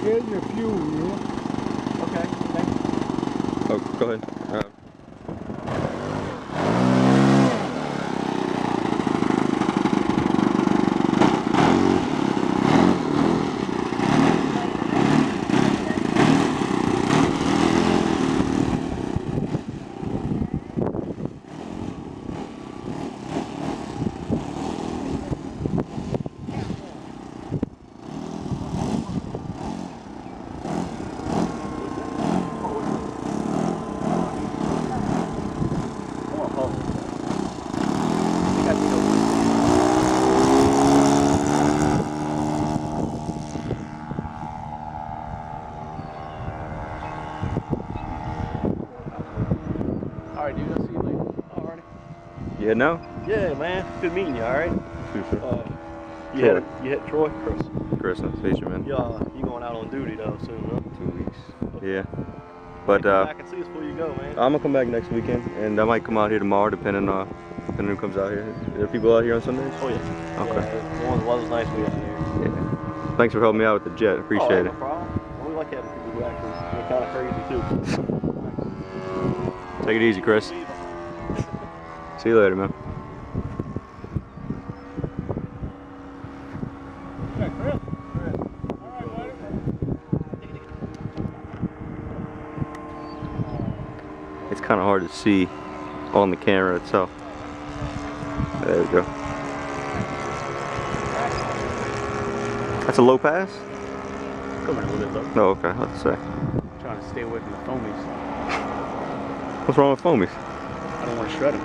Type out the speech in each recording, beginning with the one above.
Here's your fuel, yeah? Okay, thank you. Oh, go ahead. Alright, dude, I'll see you later. Alrighty. Yeah, no? Yeah, man. Good meeting you, alright? Super. You hit Troy? Chris, nice to meet you, man. You going out on duty, though, soon, huh? 2 weeks. Okay. Yeah. But, come back and see us before you go, man. I'm gonna come back next weekend, and I might come out here tomorrow, depending who comes out here. Are there people out here on Sundays? Oh, yeah. Okay. Yeah, the weather's nice we out here. Yeah. Thanks for helping me out with the jet. Appreciate No it. problem. We like having people who actually get kind of crazy, too. Take it easy, Chris. See you later, man. It's kind of hard to see on the camera itself. There we go. That's a low pass? Coming a little bit low. No, okay, I have to say. Trying to stay away from the foamies. What's wrong with foamies? I don't want to shred them.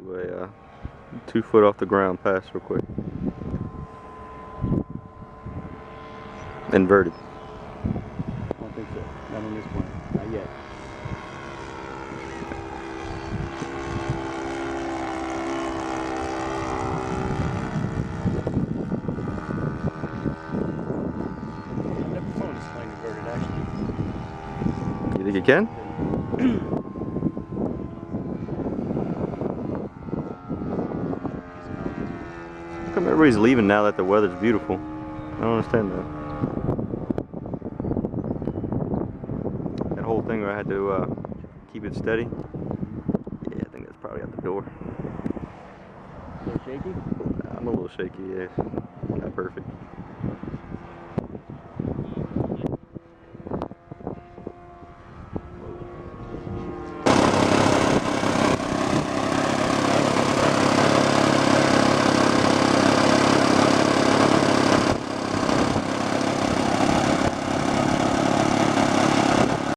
Do a 2 foot off the ground pass real quick. Inverted. I don't think so. Not on this point. Not yet. I've never flown this plane inverted, actually. You think you can? How come everybody's leaving now that the weather's beautiful? I don't understand that. That whole thing where I had to keep it steady. Yeah, I think that's probably out the door. A little shaky? I'm a little shaky, yeah. Not perfect.